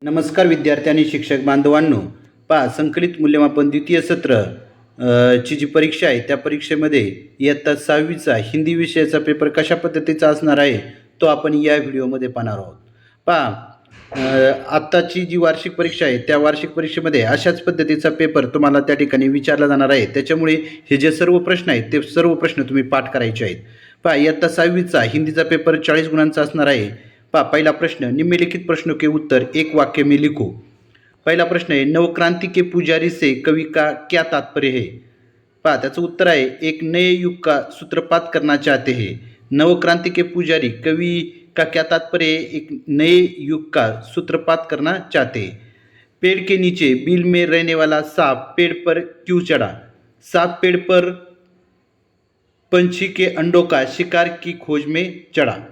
नमस्कार विद्यार्थी आणि शिक्षक बांधवांनो. पहा, संकलित मूल्यमापन द्वितीय सत्र ची जी परीक्षा आहे त्या परीक्षेमध्ये इयत्ता 6वीचा हिंदी विषयाचा पेपर कशा पद्धतीचा असणार आहे तो आपण या व्हिडिओमध्ये पाहणार आहोत. पहा, आत्ताची जी वार्षिक परीक्षा आहे त्या वार्षिक परीक्षेमध्ये अशाच पद्धतीचा पेपर तुम्हाला त्या ठिकाणी विचारला जाणार आहे. त्याच्यामुळे हे जे सर्व प्रश्न आहेत ते सर्व प्रश्न तुम्ही पाठ करायचे आहेत. पहा, इयत्ता 6वीचा हिंदीचा पेपर 40 गुणांचा असणार आहे. पहा, पहिला प्रश्न, निम्नलिखित प्रश्नों के उत्तर एक वाक्य में लिखो. पहिला प्रश्न आहे, नवक्रांति के पुजारी से कवि का क्या तात्पर्य है. पहा, त्याचं उत्तर आहे, एक नए युग का सूत्रपात करना चाहते हैं. नवक्रांति के पुजारी कवि का क्या तात्पर्य है, एक नए युग का सूत्रपात करना चाहते हैं. पेड़ के नीचे बिल में रहने वाला सांप पेड़ पर क्यों चढ़ा. सांप पेड़ पर पंछी के अंडों का शिकार की खोज में चढ़ा.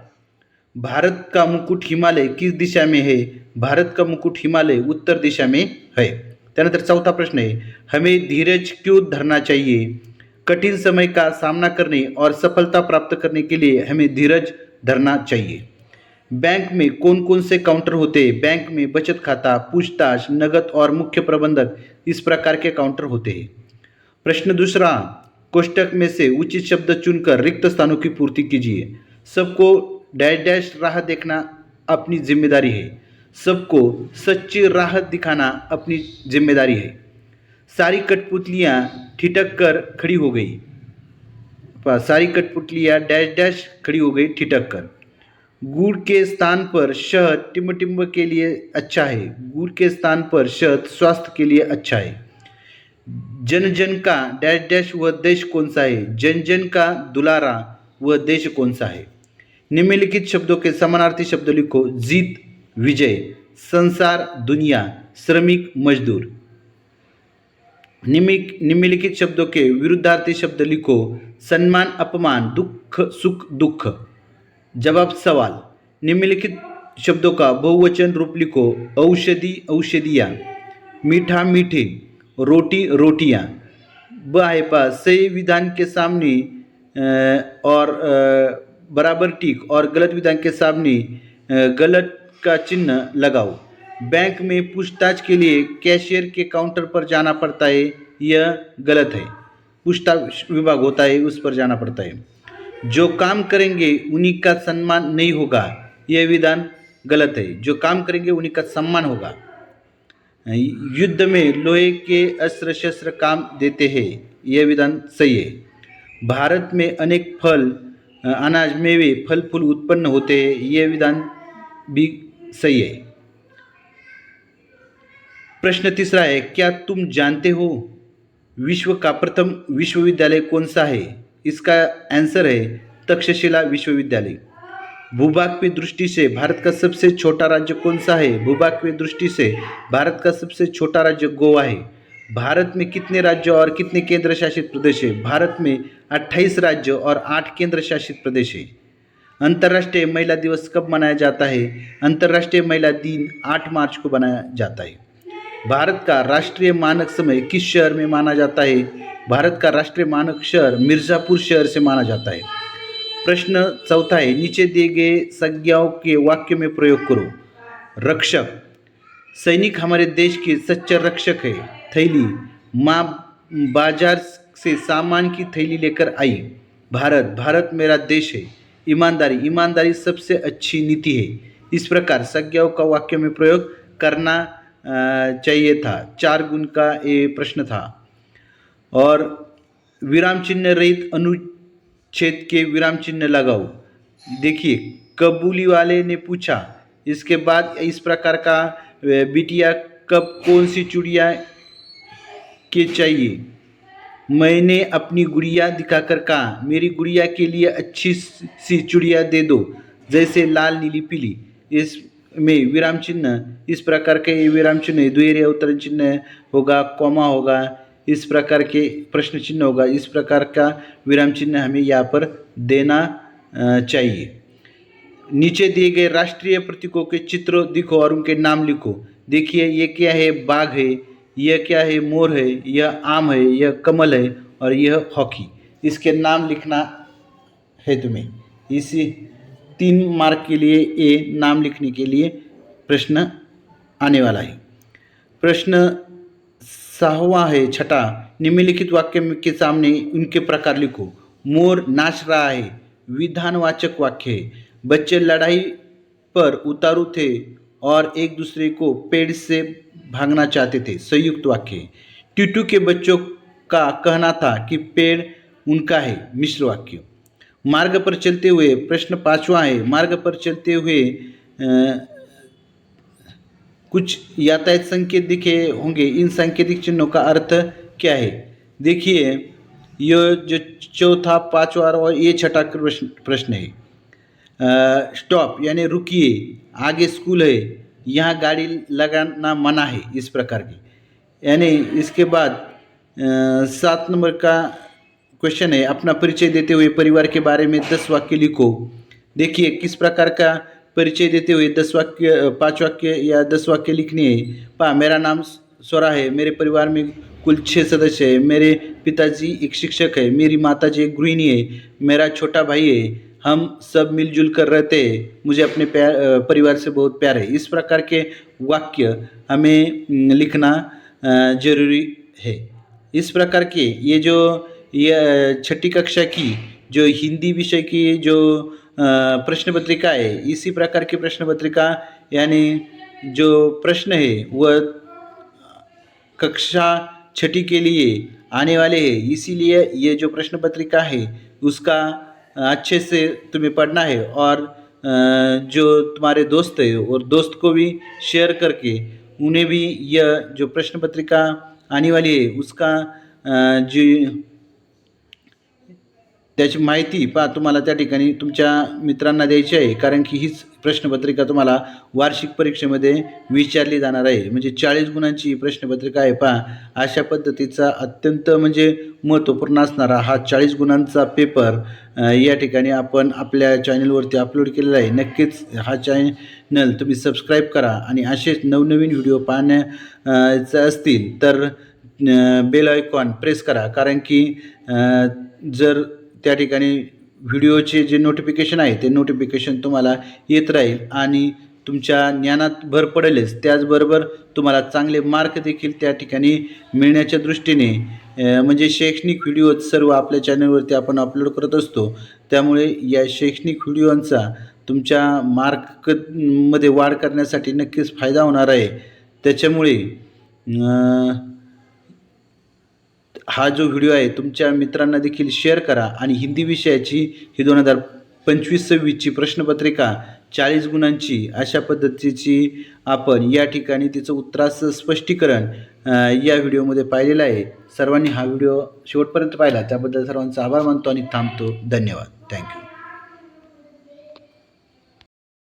भारत का मुकुट हिमालय किस दिशा में है. भारत का मुकुट हिमालय उत्तर दिशा में है. त्यानंतर चौथा प्रश्न है, हमें धीरज क्यों धरना चाहिए. कठिन समय का सामना करने और सफलता प्राप्त करने के लिए हमें धीरज धरना चाहिए. बैंक में कौन कौन से काउंटर होते हैं. बैंक में बचत खाता, पूछताछ, नगद और मुख्य प्रबंधक इस प्रकार के काउंटर होते हैं. प्रश्न दूसरा, कोष्टक में से उचित शब्द चुनकर रिक्त स्थानों की पूर्ति कीजिए. सबको डैश डैश राह देखना अपनी जिम्मेदारी है. सबको सच्ची राह दिखाना अपनी जिम्मेदारी है. सारी कठपुतलियाँ ठिठक कर खड़ी हो गई. सारी कठपुतलियाँ डैश डैश खड़ी हो गई ठिठक कर. गुड़ के स्थान पर शहद टिम्ब के लिए अच्छा है. गुड़ के स्थान पर शहद स्वास्थ्य के लिए अच्छा है. जन जन का डैश डैश वह देश कौन सा है. जन जन का दुलारा वह देश कौन सा है. निम्नलिखित शब्दों के समानार्थी शब्द लिखो. जीत विजय, संसार दुनिया, श्रमिक मजदूर. निम्नलिखित शब्दों के विरुद्धार्थी शब्द लिखो. सम्मान अपमान, दुख सुख दुख. जवाब सवाल. निम्नलिखित शब्दों का बहुवचन रूप लिखो. औषधि औषधियाँ, मीठा मीठे, रोटी रोटियाँ. ब है पास सही विधान के सामने और बराबर टिक और गलत विधान के सामने गलत का चिन्ह लगाओ. बैंक में पूछताछ के लिए कैशियर के काउंटर पर जाना पड़ता है, यह गलत है. पूछताछ विभाग होता है उस पर जाना पड़ता है. जो काम करेंगे उन्हीं का सम्मान नहीं होगा, यह विधान गलत है. जो काम करेंगे उन्हीं का सम्मान होगा. युद्ध में लोहे के अस्त्र शस्त्र काम देते हैं, यह विधान सही है. भारत में अनेक फल अनाज मेवे फल फूल उत्पन्न होते हैं, यह विधान भी सही है. प्रश्न तीसरा है, क्या तुम जानते हो विश्व का प्रथम विश्वविद्यालय कौन सा है. इसका आंसर है तक्षशिला विश्वविद्यालय. भूभाग की दृष्टि से भारत का सबसे छोटा राज्य कौन सा है. भूभाग की दृष्टि से भारत का सबसे छोटा राज्य गोवा है. भारत में कितने राज्य और कितने केंद्र शासित प्रदेश है. भारत में 28 राज्य और 8 केंद्र शासित प्रदेश है. अंतर्राष्ट्रीय महिला दिवस कब मनाया जाता है. अंतर्राष्ट्रीय महिला दिन 8 मार्च को मनाया जाता है. भारत का राष्ट्रीय मानक समय किस शहर में माना जाता है. भारत का राष्ट्रीय मानक शहर मिर्ज़ापुर शहर से माना जाता है. प्रश्न चौथा है, नीचे दिए गए संज्ञाओं के वाक्य में प्रयोग करो. रक्षक, सैनिक हमारे देश के सच्चे रक्षक है. थैली, माँ बाजार से सामान की थैली लेकर आई. भारत, भारत मेरा देश है. ईमानदारी, ईमानदारी सबसे अच्छी नीति है. इस प्रकार संज्ञाओं का वाक्य में प्रयोग करना चाहिए था. 4 गुण का ये प्रश्न था. और विराम चिन्ह रहित अनुच्छेद के विराम चिन्ह लगाओ. देखिए, कबूली वाले ने पूछा. इसके बाद इस प्रकार का बिटिया कब कौन सी चूड़िया के चाहिए. मैंने अपनी गुड़िया दिखाकर कहा, मेरी गुड़िया के लिए अच्छी सी चूड़िया दे दो, जैसे लाल नीली पीली. इसमें विराम चिन्ह इस प्रकार के विराम चिन्ह द्वितीय अवतरण चिन्ह होगा, कॉमा होगा, इस प्रकार के प्रश्न चिन्ह होगा. इस प्रकार का विराम चिन्ह हमें यहाँ पर देना चाहिए. नीचे दिए गए राष्ट्रीय प्रतीकों के चित्र दिखो और उनके नाम लिखो. देखिए, ये क्या है, बाघ है. यह क्या है, मोर है. यह आम है. यह कमल है और यह हॉकी. इसके नाम लिखना है तुम्हें. इसी 3 मार्क के लिए ये नाम लिखने के लिए प्रश्न आने वाला है। प्रश्न 6वां है, छठा, निम्नलिखित वाक्य के सामने उनके प्रकार लिखो। मोर नाच रहा है, विधानवाचक वाक्य है। बच्चे लड़ाई पर उतारू थे और एक दूसरे को पेड़ से भागना चाहते थे, संयुक्त वाक्य है। टीटू के बच्चों का कहना था कि पेड़ उनका है, मिश्र वाक्य। मार्ग पर चलते हुए, प्रश्न 5वां है, मार्ग पर चलते हुए कुछ यातायात संकेत दिखे होंगे, इन सांकेतिक चिन्हों का अर्थ क्या है? देखिए, ये जो चौथा, 5वां और ये छठा प्रश्न है। स्टॉप यानी रुकिए, आगे स्कूल है, यहाँ गाड़ी लगाना मना है, इस प्रकार की। यानी इसके बाद 7 नंबर का क्वेश्चन है, अपना परिचय देते हुए परिवार के बारे में 10 वाक्य लिखो। देखिए किस प्रकार का परिचय देते हुए 5 वाक्य या 10 वाक्य लिखने हैं। मेरा नाम स्वरा है, मेरे परिवार में कुल 6 सदस्य है, मेरे पिताजी एक शिक्षक है, मेरी माताजी एक गृहिणी है, मेरा छोटा भाई है, हम सब मिलजुल कर रहते हैं, मुझे अपने परिवार से बहुत प्यार है। इस प्रकार के वाक्य हमें लिखना जरूरी है। इस प्रकार के ये छठी कक्षा की जो हिंदी विषय की जो प्रश्न पत्रिका है, इसी प्रकार की प्रश्न पत्रिका यानी जो प्रश्न है वह कक्षा छठी के लिए आने वाले हैं। इसीलिए ये जो प्रश्न पत्रिका है उसका अच्छे से तुम्हें पढ़ना है और जो तुम्हारे दोस्त है और दोस्त को भी शेयर करके उन्हें भी यह जो प्रश्न पत्रिका आने वाली है उसका जी त्याची माहिती तुम्हाला त्या ठिकाणी तुमच्या मित्रांना द्यायची आहे, कारण की हीच प्रश्नपत्रिका तुम्हाला वार्षिक परीक्षेमध्ये विचारली जाणार आहे। म्हणजे 40 गुणांची प्रश्नपत्रिका आहे। अशा पद्धतीचा अत्यंत म्हणजे महत्त्वपूर्ण असणारा हा 40 गुणांचा पेपर या ठिकाणी आपण आपल्या चॅनलवरती अपलोड केलेला आहे। नक्कीच हा चॅनल तुम्ही सबस्क्राईब करा आणि असेच नवनवीन व्हिडिओ पाहण्याचे असतील तर बेल आयकॉन प्रेस करा, कारण की जर त्या ठिकाणी व्हिडिओचे जे नोटिफिकेशन आहे ते नोटिफिकेशन तुम्हाला येत राहील आणि तुमच्या ज्ञानात भर पडेलच, त्याचबरोबर तुम्हाला चांगले मार्क देखील त्या ठिकाणी मिळण्याच्या दृष्टीने म्हणजे शैक्षणिक व्हिडिओ सर्व आपल्या चॅनलवरती आपण अपलोड करत असतो। त्यामुळे या शैक्षणिक व्हिडिओंचा तुमच्या मार्कमध्ये वाढ करण्यासाठी नक्कीच फायदा होणार आहे। त्याच्यामुळे हा जो व्हिडिओ आहे तुमच्या मित्रांना देखील शेअर करा आणि हिंदी विषयाची ही 2025-26ची प्रश्नपत्रिका 40 गुणांची अशा पद्धतीची आपण या ठिकाणी तिचं उत्तराचं स्पष्टीकरण या व्हिडिओमध्ये पाहिलेलं आहे। सर्वांनी हा व्हिडिओ शेवटपर्यंत पाहिला त्याबद्दल सर्वांचा आभार मानतो आणि थांबतो। धन्यवाद। थँक्यू।